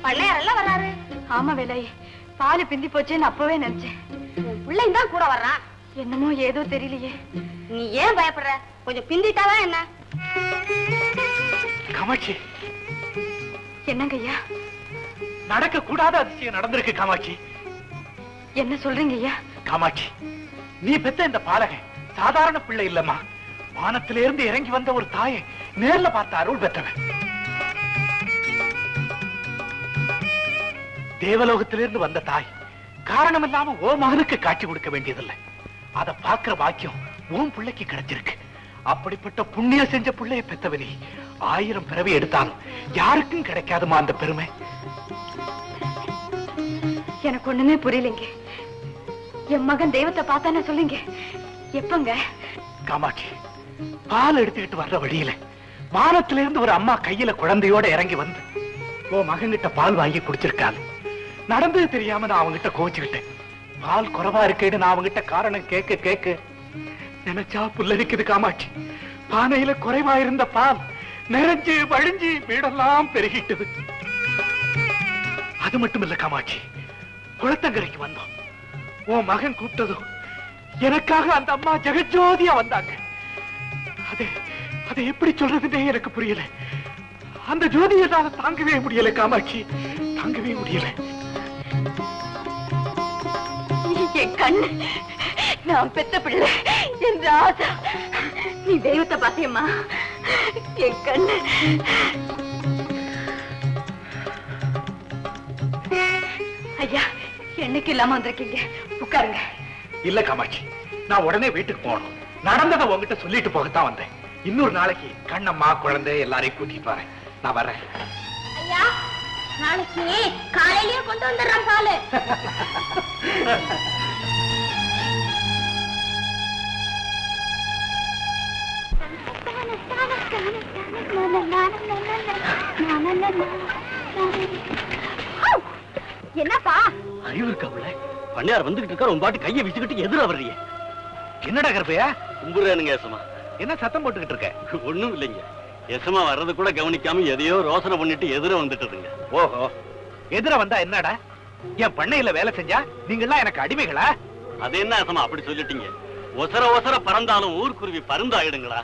பண்ணையாரெல்லாம் வர்றாரு. ஆமா வேலை, பாலு பிந்தி போச்சேன்னு அப்பவே நினைச்சேன். பிள்ளைங்க தான் கூட வர்றான். என்னமோ ஏதோ தெரியலையே. நீ ஏன் பயப்படுற? கொஞ்சம் பிந்திட்டாதான் என்ன? காமாட்சி, என்னங்க ஐயா? நடக்க கூடாத அதிசயம் நடந்திருக்கு காமாட்சி. என்ன சொல்றீங்க ஐயா? காமாட்சி, நீ பெத்த இந்த பாலகன் சாதாரண பிள்ளை இல்லம்மா. வானத்திலிருந்து இறங்கி வந்த ஒரு தாயை நேர்ல பார்த்த அருள் பெற்றவன். தேவலோகத்திலிருந்து வந்த தாய் காரணம் இல்லாம ஓ மகனுக்கு காட்சி கொடுக்க வேண்டியதில்லை. அதை பார்க்கிற பாக்கியம் உன் பிள்ளைக்கு கிடைச்சிருக்கு. அப்படிப்பட்ட புண்ணிய செஞ்ச பிள்ளைய பெத்தவனி 1000 பிறவி எடுத்தாலும் யாருக்கும் கிடைக்காதுமா அந்த பெருமை. எனக்கு ஒண்ணுமே புரியலைங்க. என் மகன் தெய்வத்தை பார்த்தானே சொல்லுங்க. எப்பங்க? காமாட்சி, பால் எடுத்துக்கிட்டு வர்ற வழியில வானத்திலிருந்து ஒரு அம்மா கையில குழந்தையோட இறங்கி வந்து உன் மகன்கிட்ட பால் வாங்கி குடிச்சிருக்காள். நடந்தது தெரியாம நான் அவங்கிட்ட கோச்சுக்கிட்டேன். பால் குறைவா இருக்கேன்னு நான் அவங்கிட்ட காரணம் கேட்க நினைச்சா புல்லரிக்குது காமாட்சி. பானையில குறைவா இருந்த பால் நிறைஞ்சு வழிஞ்சு வீடெல்லாம் பெருகிட்டது. அது மட்டும் இல்ல காமாட்சி, குளத்தங்கரைக்கு வந்தோம். உன் மகன் கூப்பிட்டதும் எனக்காக அந்த அம்மா ஜெகஜோதியா வந்தாங்க. அதை எப்படி சொல்றதுன்னே எனக்கு புரியல. அந்த ஜோதியை நான் தாங்கவே முடியல காமாட்சி, தாங்கவே முடியல. என் கண்ணு, நான் பெத்த பிள்ளை, என் ராசா, நீ தெய்வத்தை பாத்தியம்மா. என் கண்ணு. ஐயா, என்னைக்கு இல்லாம வந்திருக்கீங்க, உட்காருங்க. இல்ல காமாட்சி, நான் உடனே வீட்டுக்கு போகணும். நடந்ததை உங்ககிட்ட சொல்லிட்டு போகத்தான் வந்தேன். இன்னொரு நாளைக்கு கண்ணம்மா குழந்தை எல்லாரையும் கூட்டிட்டு வரேன். நான் வரேன். ஐயா, நாளைக்கு காலையிலேயே கொண்டு வந்துடுறேன் பாலு. என்னப்பா அறிவு இருக்காவுல? பண்ணையார் வந்துகிட்டு இருக்காரு, உன் பாட்டு கையை விச்சுக்கிட்டு எதிர வர்றீங்க. என்னடா கருப்பையா? கும்புறானுங்க ஏசமா. என்ன சத்தம் போட்டுக்கிட்டு இருக்க? ஒண்ணும் இல்லைங்க, ஏசமா வர்றது கூட கவனிக்காம எதையோ ரோசனை பண்ணிட்டு எதிர வந்துட்டுதுங்க. ஓஹோ, எதிர வந்தா என்னடா? என் பண்ணையில வேலை செஞ்சா நீங்கெல்லாம் எனக்கு அடிமைகளா? அது என்ன ஏசமா அப்படி சொல்லிட்டீங்க? ஒசர பறந்தாலும் ஊர்க்குருவி பருந்தாயிடுங்களா?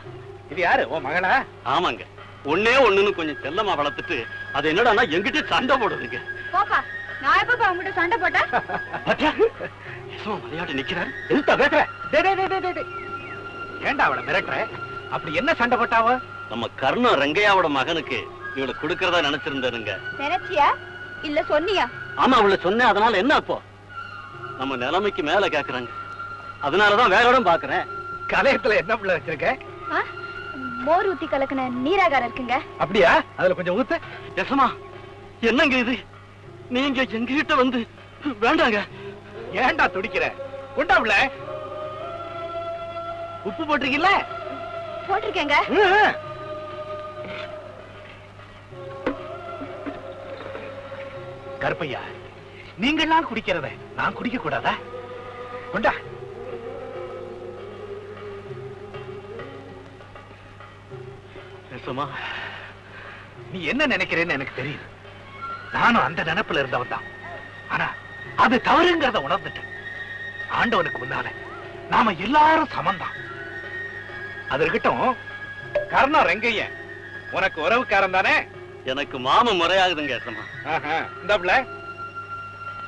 இது யாரு, உன் மகளா? ஆமாங்க, ஒன்னே ஒண்ணுன்னு கொஞ்சம் செல்லமா வளர்த்துட்டு அது என்னடான்னா எங்கிட்ட சண்டை போடுதுங்க. போப்பா, நான் எப்ப உங்ககிட்ட சண்டை போட்டேன்? விளையாட்டு நிக்கிறாரு. ஏண்டா அவளை மிரட்டுற? அப்படி என்ன சண்டை போட்டாவ? நம்ம கர்ணம் ரங்கையாவோட மகனுக்கு இவளை கொடுக்கறதா நினைச்சிருந்தாருங்க. நினைச்சியா இல்ல சொன்னியா? ஆமா, அவளை சொன்னேன். அதனால என்ன? அப்போ நம்ம நிலைமைக்கு மேல கேக்குறாங்க. அதனாலதான் வேற இடம் பாக்குறேன். கலையத்துல என்ன பிள்ளை வச்சிருக்க? மோர் ஊத்தி கலக்குன நீராகாரம் இருக்குங்க. அப்படியா? அதுல கொஞ்சம் ஊத்து. எசமா, என்னங்க இது? நீங்க எங்ககிட்ட வந்து வேண்டாங்க. ஏண்டா துடிக்கிற? கொண்டா உள்ள. உப்பு போட்டிருக்கீல்ல? போட்டிருக்கேங்க. கருப்பையா, நீங்கெல்லாம் குடிக்கிறத நான் குடிக்க கூடாதா? கொண்டா. எசமா, நீ என்ன நினைக்கிறேன்னு எனக்கு தெரியுது. நானும் அந்த நினைப்புல இருந்தவன் தான். ஆனா அது தவறுங்கிறத உணர்ந்துட்டேன். ஆண்டவனுக்கு முன்னால நாம எல்லாரும் சமந்தான். அது இருக்கட்டும், கர்ணம் ரெங்கைய உனக்கு உறவுக்காரன் தானே? எனக்கு மாம முறையாகுதுங்க. எசமா, இந்த பிள்ளை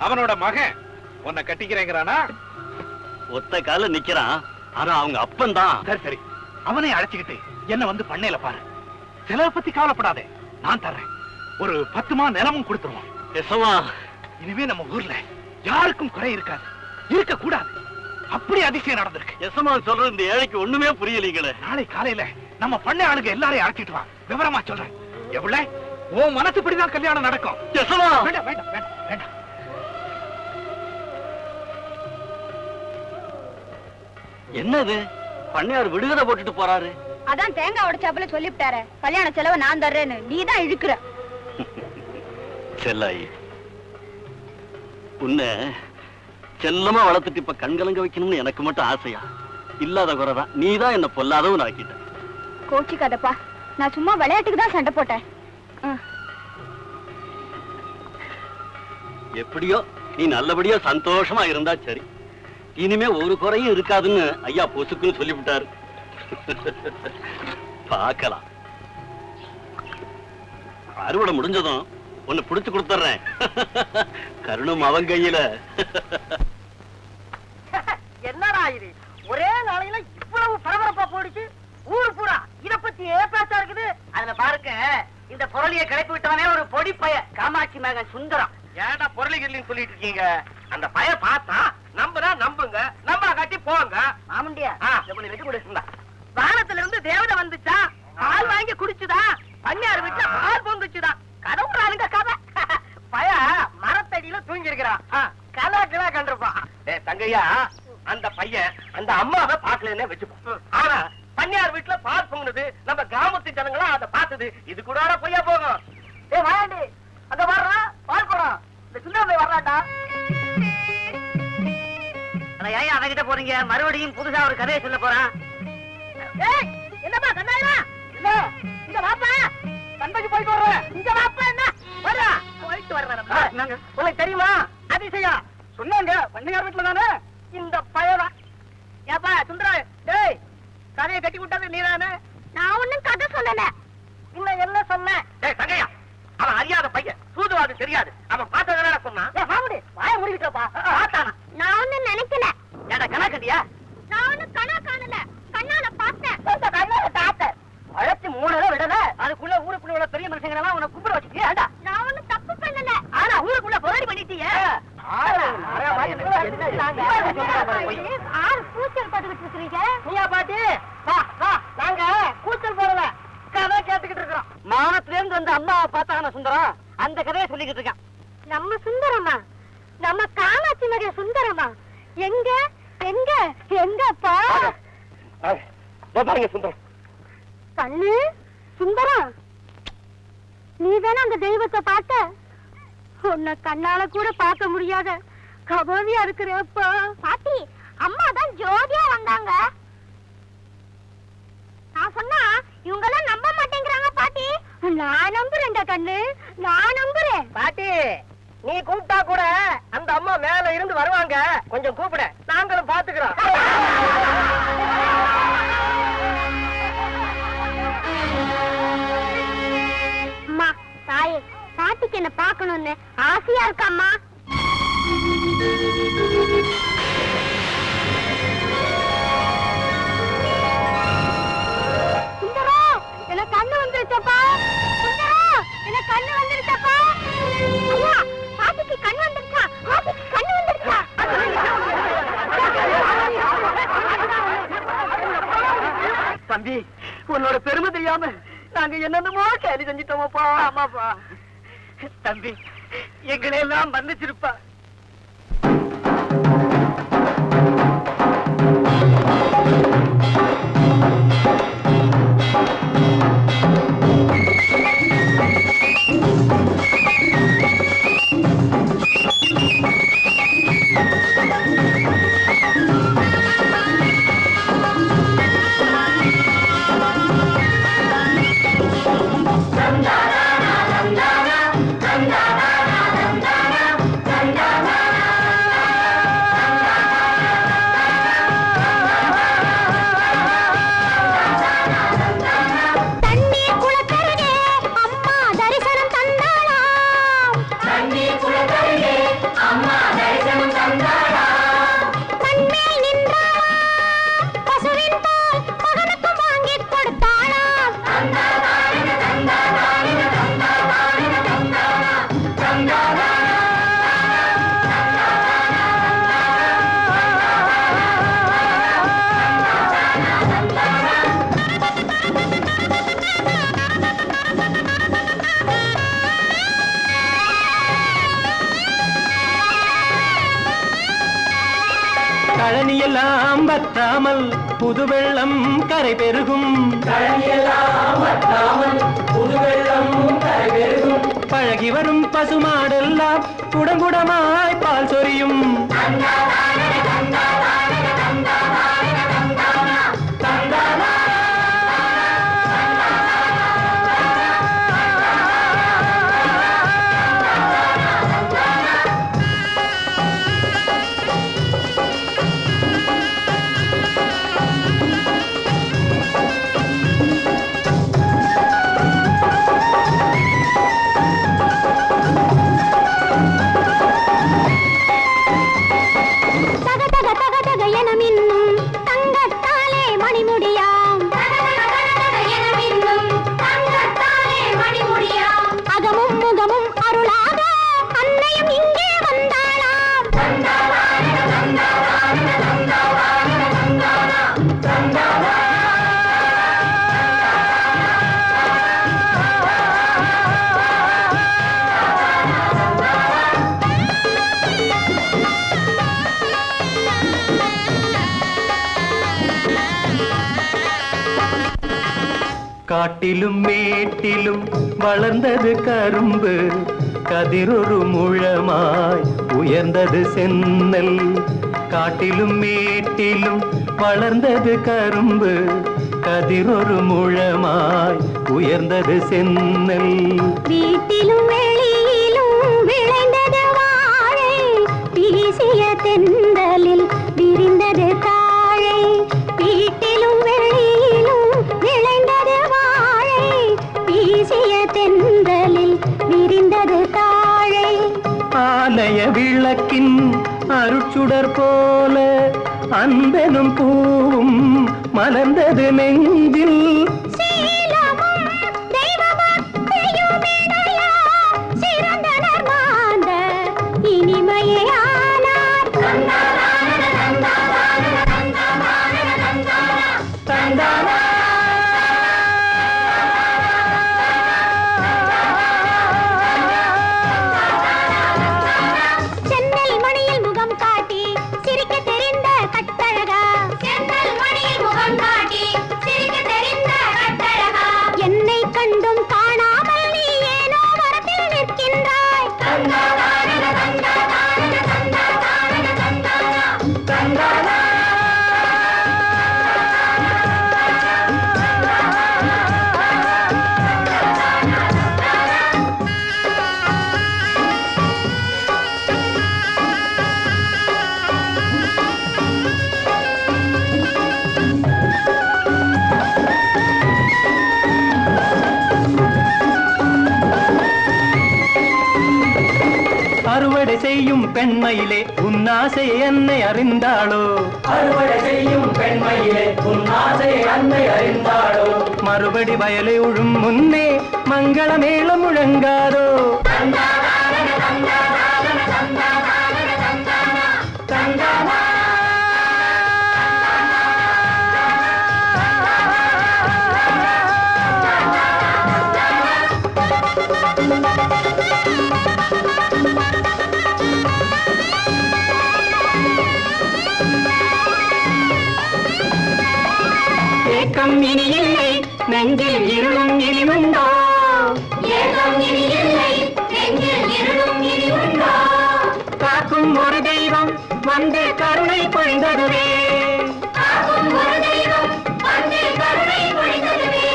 அவனோட மகன் உன்னை கட்டிக்கிறேங்கிறானா? ஒத்த கால நிக்கிறான். ஆனா அவங்க அப்பன் தான். சரி சரி, அவனை அழைச்சுக்கிட்டு என்ன வந்து பண்ணையில பாரு. செலவை பத்தி கவலைப்படாதே, நான் தர்றேன். ஒரு 10 மா நிலமும் கொடுத்துருவோம். எசமா, இனிமே நம்ம ஊர்ல யாருக்கும் குறை இருக்காது, இருக்க கூடாது. அப்படி அதிசயம் நடந்திருக்கு. எசமா சொல்றது இந்த ஏழைக்கு ஒண்ணுமே புரியலீங்களே. நாளை காலையில நம்ம பண்ணை ஆளுங்க எல்லாரையும் அழைச்சிட்டு வா, விவரமா சொல்றேன். எவ்வளவு உன் மனசுப்படிதான் கல்யாணம் நடக்கும். எசமா, வேண்டாம் வேண்டாம் வேண்டாம் வேண்டாம். என்னது? பண்ணையார் விடுகதை போட்டுட்டு போறாரு. அதான் தேங்காய் உடைச்சாப்புல சொல்லிவிட்டாரு, கல்யாண செலவு நான் தர்றேன்னு. நீதான் இழுக்கிற. செல்லாயி, உன்னை செல்லமா வளர்த்துட்டு இப்ப கண்கலங்க வைக்கணும்னு எனக்கு மட்டும் ஆசையா? இல்லாத குறைதான். நீதான் என்ன பொல்லாதவன் ஆக்கிட்ட. கோச்சிக்காதப்பா, நான் சும்மா விளையாட்டுக்கு தான் சண்டை போட்டேன். எப்படியோ நீ நல்லபடியா சந்தோஷமா இருந்தா சரி. இனிமே ஒரு குறையும் இருக்காதுன்னு ஐயா பொசுக்குன்னு சொல்லிவிட்டாரு. பார்க்கலாம். அறுவடை முடிஞ்சதும் ஒன்னு புடிச்சு கொடுத்துறேன். கருணும் அவன் கையில. என்னடா இது ஒரே நாளையில இவ்வளவு பரபரப்பா போயிடுச்சு. ஊரு பூரா இத பத்தி ஏப்பாச்சா இருக்குது. அதுல பாருங்க இந்த பொருளிய கிளப்பி விட்டவனே ஒரு பொடி பைய காமாட்சி மகன் சுந்தரம். ஏன்டா பொருளிகள் சொல்லிட்டு இருக்கீங்க? அந்த பைய பார்த்தா நம்புனா நம்புங்க, நம்ப காட்டி போங்க. ஆமண்டியா எப்படி வெட்டி கொடுக்குங்களா? வானத்துல இருந்து தேவதை வந்துச்சா, பால் வாங்கி குடிச்சுதா, பன்னியார் வீட்டுல பால் பொங்குச்சுதா. கடவுளாருங்க கதை. பய மரத்தடியில தூங்கி இருக்கிறான். கலா கிலா கண்டிருப்பான். தங்கையா அந்த பையன் அந்த அம்மாவை பாக்கலன்னே வச்சுப்போம். ஆனா பன்னியார் வீட்டுல பால் பொங்குனது நம்ம கிராமத்து ஜனங்களா அதை பார்த்தது. இது கூட பொய்யா போகும். வாண்டி அங்க வர்றா பால் குடம். இந்த சுந்தரமே வர்றாண்டா. ஏன் அவகிட்ட போறீங்க? மறுபடியும் புதுசா ஒரு கதையை சொல்ல போறான். என்னப்பா கண்ணா? இல்ல இங்க வாப்பா, சந்தைக்கு போயிட்டு வர்றேன். இங்க வாப்பா. என்ன வர்றா? போயிட்டு வர்றேன். உங்களுக்கு தெரியுமா அதிசயம்? சொன்னாங்க பன்னியார் வீட்டுல தானே இந்த பயனா. ஏப்பா சுந்தரா, டேய் கதையை கட்டி விட்டது நீதானே? நான் ஒண்ணும் கதை சொல்லல. இன்னும் என்ன சொன்ன? டேய் தங்கையா, அவன் அறியாத பையன், சூதுவாது தெரியாது. அவன் பார்த்ததானே சொன்னான். வாய முடிக்கிட்டப்பா. பார்த்தானா? நான் ஒண்ணும் நினைக்கல. ஏடா கணா கட்டியா? நான் ஒண்ணும் கனா காணல, கண்ணால பார்த்தேன். கண்ணால பார்த்தேன். அழைச்சி 3 விடல. அதுக்குள்ள ஊருக்குள்ள உள்ள பெரிய மனுஷங்க உன கும்பிட வச்சுட்டியா? நான் ஒண்ணும் தப்பு பண்ணல. ஆனா ஊருக்குள்ள போராடி பண்ணிட்டீங்க. கூச்சல் போட்டுக்கிட்டு இருக்கீங்க. நீயா பாட்டி? வா வா, நாங்க கூச்சல் போடல, கதை கேட்டுக்கிட்டு இருக்கோம். மானத்துல இருந்து வந்து அம்மாவை பார்த்தாங்க சுந்தரம். அந்த கதையை சொல்லிக்கிட்டு இருக்கான். நம்ம சுந்தரமா? நம்ம காமாட்சி மக சுந்தரமா? எங்க எங்க எங்கப்பா? பாருங்க சுந்தரம். கண்ணு சுந்தரம், நீதானே அந்த தெய்வத்தை பார்த்த? உன்னை கண்ணால கூட பார்க்க முடியாத கபோதியா இருக்கிறப்பா. பாட்டி, அம்மா தான் ஜோதியா வந்தாங்க. நான் சொன்னா இவங்க எல்லாம் நம்ப மாட்டேங்கிறாங்க பாட்டி. நான் நம்புறேன்டா கண்ணு, நான் நம்புறேன். பாட்டி, நீ கூப்பிட்டா கூட அந்த அம்மா மேல இருந்து வருவாங்க. கொஞ்சம் கூப்பிட, நாங்களும் பாத்துக்கிறோம். அம்மா தாயே, பாட்டிக்கு என்ன பாக்கணும்னு ஆசையா இருக்கம்மா. சுந்தரா, எனக்கு கண்ணு வந்துருச்சப்பா. சுந்தரா, எனக்கு கண்ணு வந்துருச்சப்பா. ஐயா, பாட்டிக்கு கண்ணு வந்துருச்சா? பாட்டிக்கு கண்ணு வந்துருச்சா? தம்பி, உன்னோட பெருமை தெரியாம நாங்க என்னென்னமோ கேள்வி செஞ்சிட்டோமப்பா. ஆமாப்பா தம்பி, எங்களை எல்லாம் மன்னிச்சிருப்பா. கழனியெல்லாம் வற்றாமல் புது வெள்ளம் கரை பெருகும். பழகி வரும் பசுமாடெல்லாம் குடங்குடமாய் பால் சொரியும். காட்டிலும் மேட்டிலும் வளர்ந்தது கரும்பு, கதிரொரு முழமாய் உயர்ந்தது சென்னல். காட்டிலும் மேட்டிலும் வளர்ந்தது கரும்பு, கதிரொரு முழமாய் உயர்ந்தது சென்னல். வீட்டிலும் வெளியிலும் விளைந்தது வாழை, வீசிய தென்றலில் விரிந்தது தாழை. வீட்டிலும் வெளியிலும் விளைந்தது வாழை, வீசிய தென்றலில் விரிந்தது தாழை. ஆலய விளக்கின் அருட்சுடர் போல அன்பெனும் பூவும் மலர்ந்தது நெஞ்சில். சீலமும் தெய்வபக்தியுமிடையா சிறந்தனர் மாந்த இனிமையே ஆனார். சென்னல் மணியில் முகம் காட்டி சிரிக்க தெரிந்த கட்டழகா, சென்னல் மணியில் முகம் காட்டி சிரிக்க தெரிந்த கட்டழகா. என்னை கண்டும் காணாமல் நீ ஏனோ வரத்தில் நிற்கின்றாய். அறுவடை செய்யும் பெண்மையிலே உன்னாசை என்னை அறிந்தாளோ, அறுவடை செய்யும் பெண்மையிலே உன்னாசை என்னை அறிந்தாளோ. மறுபடி வயலை உழும் முன்னே மங்கள மேளம் முழங்காதோ. ஏக்கம் இனி இல்லை நெஞ்சில் இருளும் இனி உண்டோ, ஏக்கம் இனி இல்லை நெஞ்சில் இருளும் இனி உண்டோ. காக்கும் ஒரு தெய்வம் வந்து கருணை பொழிந்ததுவே, காக்கும் ஒரு தெய்வம் வந்து கருணை பொழிந்ததுவே.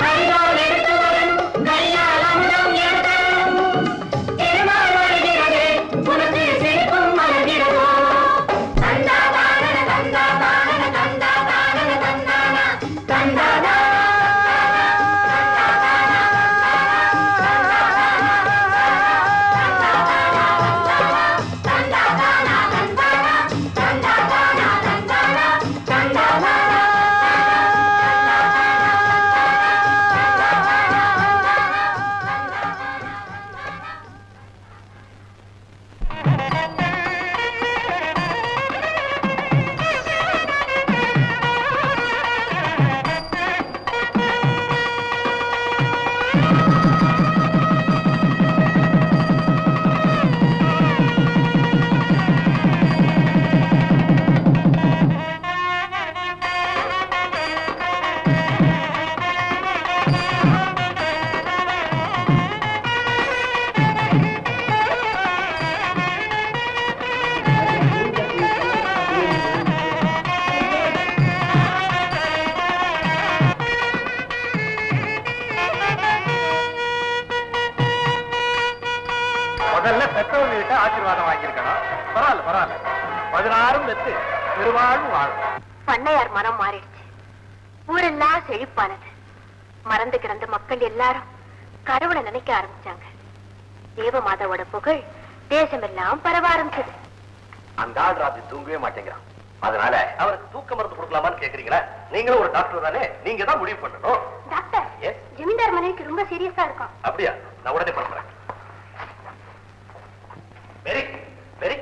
கையால் எடுத்து வரும் கையால் அமுதம் எடுத்தும் திருநாள் வருகிறதே உனக்கு சிரிப்பும் மலர்கிறதோ. தந்தா தானன தந்தா தானன தந்தா தானன தந்தானா தந்தானா. முதல்ல பெற்றவங்ககிட்ட ஆசீர்வாதம் வாங்கியிருக்கணும். பரவாயில்ல பரவாயில்ல, 16 பெத்து பெருவாழ்வு வாழும். பண்ணையார் மனம் மாறிடுச்சு. ஊரெல்லாம் செழிப்பானது. மறந்து கிடந்த மக்கள் எல்லாரும் கடவுளை நினைக்க ஆரம்பிச்சாங்க. தேவமாதாவோட புகழ் தேசமெல்லாம் பரவ ஆரம்பிச்சது. அந்த ஆள் ராத்திரி தூங்கவே மாட்டேங்கிறான். அதனால அவருக்கு தூக்க மருந்து கொடுக்கலாமான்னு கேக்குறீங்களா? நீங்களும் ஒரு டாக்டர் தானே, நீங்க தான் முடிவு பண்ணணும். டாக்டர், ஜமீன்தார் மனைவிக்கு ரொம்ப சீரியஸா இருக்கும். அப்படியா? நான் உடனே பண்றேன். வெரி வெரி,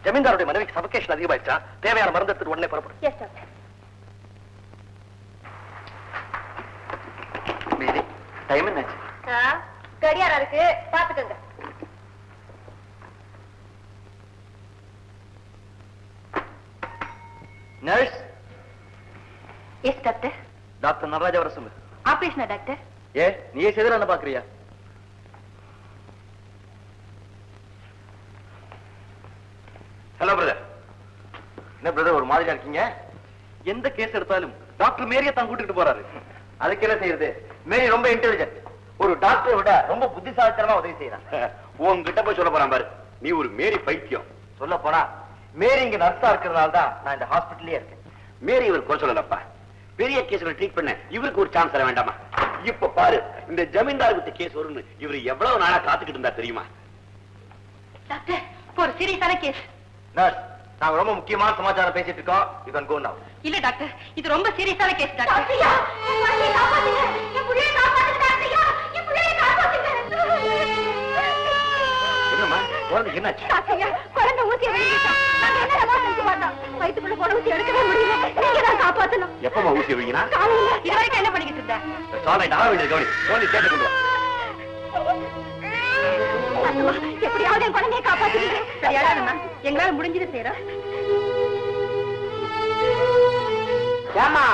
ஜமீன்தாருடைய மனைவிக்கு சபகேஷன் அதிகமாயிடுச்சா? தேவையான மருந்து எடுத்துட்டு உடனே புறப்படும். Yes doctor. டைம் என்னாச்சு? கடியாரா இருக்கு, பாத்துக்கங்க. Nurse. Yes doctor. Doctor Nataraja வர சொல்லு. ஆபரேஷனா டாக்டர்? ஏ நீயே செய்தா என்ன பாக்குறியா? Hello brother. என்ன பிரதர் ஒரு மாதிரியா இருக்கீங்க? எந்த கேஸ் எடுத்தாலும் டாக்டர் மேரியை தான் கூட்டிட்டு போறாரு. அதுக்கு என்ன செய்யறது? மேரி ரொம்ப இன்டெலிஜென்ட். ஒரு டாக்டரை விட ரொம்ப புத்திசாலித்தனமா உதவி செய்யறான். உன்கிட்ட போய் சொல்ல போறான் பாரு, நீ ஒரு மேரி பைத்தியம். சொல்ல போனா மேரி இங்க நர்ஸா இருக்கிறதுனால தான் நான் இந்த ஹாஸ்பிட்டல்லயே இருக்கேன். மேரி இவர் குறை சொல்லலப்பா. பெரிய கேஸ்களை ட்ரீட் பண்ண இவருக்கு ஒரு சான்ஸ் தர வேண்டாமா? இப்ப பாரு, இந்த ஜமீன்தார் விட்டு கேஸ் வரும்னு இவர் எவ்வளவு நாளா காத்துக்கிட்டு இருந்தா தெரியுமா? டாக்டர், ஒரு சீரியஸான கேஸ். நர்ஸ், நாங்க ரொம்ப முக்கியமான சமாச்சாரம் பேசிட்டு இருக்கோம். யூ கேன் கோ நவ. இல்ல டாக்டர், இது ரொம்ப சீரியஸான கேஸ் டாக்டர். டாக்டர்யா, என் குழந்தையை காப்பாத்துங்க. என் புள்ளையை காப்பாத்துங்க டாக்டர்யா. என் புள்ளையை காப்பாத்துங்க. என்னம்மா குழந்தைக்கு என்னாச்சு? டாக்டர்யா, குழந்தை ஊசி எடுத்துட்டா. நாங்க என்னடா செஞ்சு பார்த்தோம். வயித்துக்குள்ள போன ஊசி எடுக்கவே முடியல. நீங்க தான் காப்பாத்தணும். எப்பமா ஊசி வைக்கினா? காலையில. இது வரைக்கும் என்ன பண்ணிக்கிட்டு இருந்த? சாலை டாவ வேண்டியது கவனி. கவனி கேட்டு கொண்டு வா. அம்மா, எப்படியாவது என் குழந்தையை காப்பாத்துங்க. தயாரானமா? எங்களால முடிஞ்சது செய்யறோம். ஏமா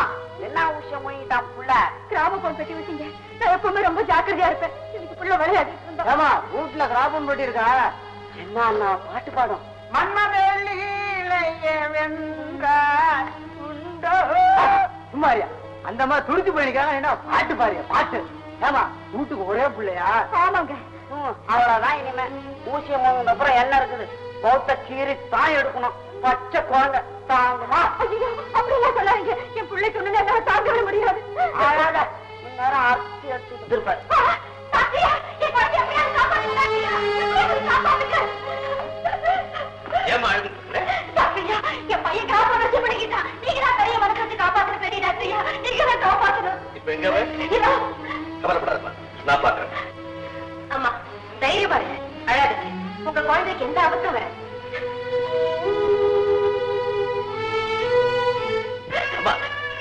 என்ன விஷயம் போயிட்டான் புள்ள? கிராமம் கட்டி வச்சீங்க. நான் எப்பவுமே ரொம்ப ஜாக்கிரதையா இருப்பேன். எனக்கு புள்ள விளையாடிட்டு இருந்தா. ஏமா வீட்டுல கிராபம் போட்டி இருக்கா? என்ன பாட்டு பாடும்? சும்மாரியா அந்த மாதிரி துடிச்சு போயிருக்காங்க. என்ன பாட்டு பாரியா பாட்டு? ஏமா வீட்டுக்கு ஒரே பிள்ளையா? ஆமாங்க. அவ்வளவுதான். இனிமே ஊசியம் அப்புறம் என்ன இருக்குது? பௌத்த கீரி தான் எடுக்கணும். பச்சை குழந்தை தாங்குமா? ஐயோ, அப்படியெல்லாம் சொல்லாதீங்க. என் பிள்ளைக்கு ஒண்ணு என்னால தாங்கவே முடியாது. அழாத. இந்நேரம் அரிசி எடுத்துக்கிட்டு இருப்பேன். டாக்டர்யா, என் குழந்தையை எப்படியாவது காப்பாத்துங்க டாக்டர்யா. எப்படியாவது காப்பாத்துங்க. ஏமா அழுதுட்டு இருக்கற? டாக்டர்யா, என் பையன் காப்பாற்ற பண்ணிக்கிட்டான். நீங்க தான் பெரிய மனசு வச்சு காப்பாத்துற பெரிய டாக்டர்யா. நீங்க தான் காப்பாத்தணும். இப்ப எங்க அவன்? இதோ. கவலைப்படாதம்மா, நான் பாக்குறேன். அம்மா, தைரியமா இருங்க, அழாதீங்க. உங்க குழந்தைக்கு எந்த ஆபத்தும் வராது. அம்மா,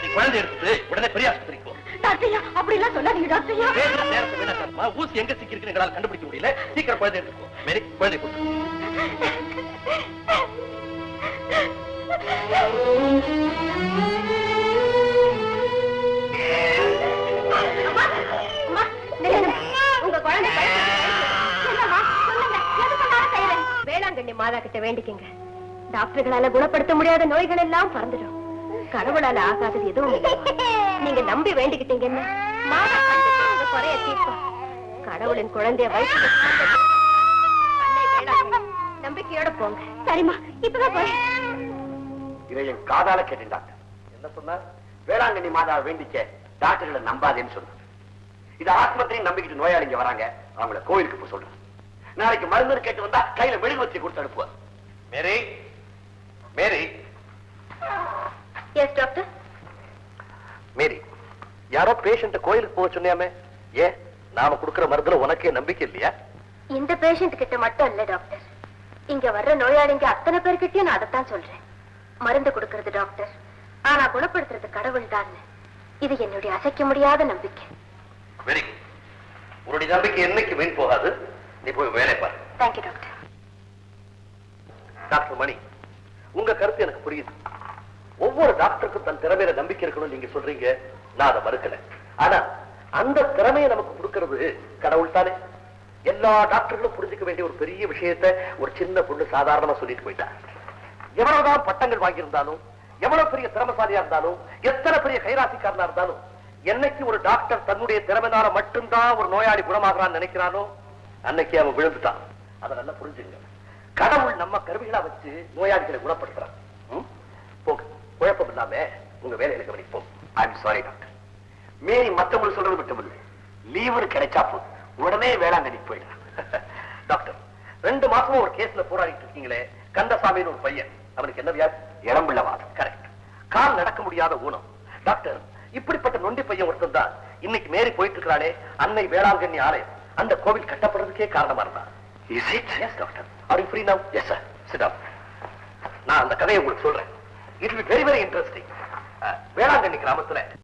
நீ குழந்தை எடுத்துட்டு உடனே பெரிய ஆஸ்பத்திரிக்கு போ. டாக்டர்யா, அப்படியெல்லாம் சொல்லாதீங்க டாக்டர்யா. பேசுற நேரத்தை வேணாம்மா. ஊசி எங்க சிக்கிருக்குன்னு எங்களால கண்டுபிடிக்க முடியல. சீக்கிரம் குழந்தை எடுத்துக்கோ. மேரி, குழந்தை கொடுத்து. அம்மா, நில்லுங்க. உங்க குழந்தை என்னம்மா சொல்லுங்க. எது சொன்னாலும் செய்யறேன். வேளாங்கண்ணி மாதா கிட்ட வேண்டிக்கங்க. டாக்டர்களால குணப்படுத்த முடியாத நோய்கள் எல்லாம் பறந்துடும். கடவுளால ஆகாதது எதுவும் இல்லை. நீங்க நம்பி வேண்டிக்கிட்டீங்கன்னா மாதா கண்டிப்பா உங்க குறைய தீர்ப்பா. கடவுளின் குழந்தைய வயிற்று நம்பிக்கையோட போங்க. சரிம்மா, இப்பதான் போய். இதை என் காதால கேட்டேன் டாக்டர். என்ன சொன்னார்? வேளாங்கண்ணி மாதாவை வேண்டிக்க டாக்டர்களை நம்பாதேன்னு சொன்னார். இது ஆஸ்பத்திரியும் நம்பிக்கிட்டு நோயாளிங்க வராங்க. அவங்கள கோயிலுக்கு போய் சொல்றேன். நாளைக்கு மருந்து கேட்டு வந்தா கையில மெழுகுவர்த்தி கொடுத்து அனுப்புவார். மேரி, மேரி. Yes doctor. மேரி, யாரோ பேஷண்ட் கோயிலுக்கு போக சொன்னியாமே, ஏன் நாம கொடுக்கிற மருந்துல உனக்கே நம்பிக்கை இல்லையா? இந்த பேஷண்ட் கிட்ட மட்டும் இல்ல டாக்டர், இங்க வர்ற நோயாளிங்க அத்தனை பேர்கிட்டயும் நான் அதைத்தான் சொல்றேன். மருந்து கொடுக்கறது டாக்டர், ஆனா குணப்படுத்துறது கடவுள் தான். இது என்னுடைய அசைக்க முடியாத நம்பிக்கை. Very good. உன்னுடைய நம்பிக்கை என்னைக்கு வீண் போகாது. நீ போய் வேலை பாரு. Thank you doctor. டாக்டர் மணி, உங்க கருத்து எனக்கு புரியுது. ஒவ்வொரு டாக்டருக்கும் தன் திறமையில நம்பிக்கை இருக்கணும் நீங்க சொல்றீங்க. நான் அதை மறுக்கல. ஆனா அந்த திறமையை நமக்கு கொடுக்கிறது கடவுள் தானே. எல்லா டாக்டர்களும் புரிஞ்சுக்க வேண்டிய ஒரு பெரிய விஷயத்தை ஒரு சின்ன பொண்ணு சாதாரணமா சொல்லிட்டு போயிட்டா. எவ்வளவுதான் பட்டங்கள் வாங்கியிருந்தாலும், எவ்வளவு பெரிய திறமசாலியா இருந்தாலும், எத்தனை பெரிய கைராசிக்காரனா இருந்தாலும், என்னைக்கு ஒரு டாக்டர் தன்னுடைய திறமைனால மட்டும்தான் ஒரு நோயாளி குணமாகறான்னு நினைக்கிறானோ அன்னைக்கு அவன் விழுந்துட்டான். அதை நல்லா புரிஞ்சுங்க. கடவுள் நம்ம கருவிகளா வச்சு நோயாளிகளை குணப்படுத்துறான். போங்க, குழப்பம் இல்லாம உங்க வேலையில கவனிப்போம். I'm sorry doctor. மேரி மத்தவங்களுக்கு சொல்றது விட்டமில்லை. லீவு கிடைச்சா போதும் உடனே வேளாங்கண்ணி போயிடலாம். டாக்டர், 2 மாசமா ஒரு கேஸ்ல போராடிட்டு இருக்கீங்களே, கந்தசாமின்னு ஒரு பையன். அவனுக்கு என்ன வியாதி? இளம்பிள்ளவாதம். கரெக்ட். கால் நடக்க முடியாத ஊனம். டாக்டர், இப்படிப்பட்ட நொண்டி பையன் ஒருத்தர் தான் இன்னைக்கு மேரி போயிட்டு இருக்கிறானே அன்னை வேளாங்கண்ணி ஆலயம், அந்த கோவில் கட்டப்படுறதுக்கே காரணமா இருந்தா. Is it? Yes, doctor. Are you free now? Yes, sir. Sit down. நான் அந்த கதையை உங்களுக்கு சொல்றேன். It will be very, very interesting. Velankanni கிராமத்துல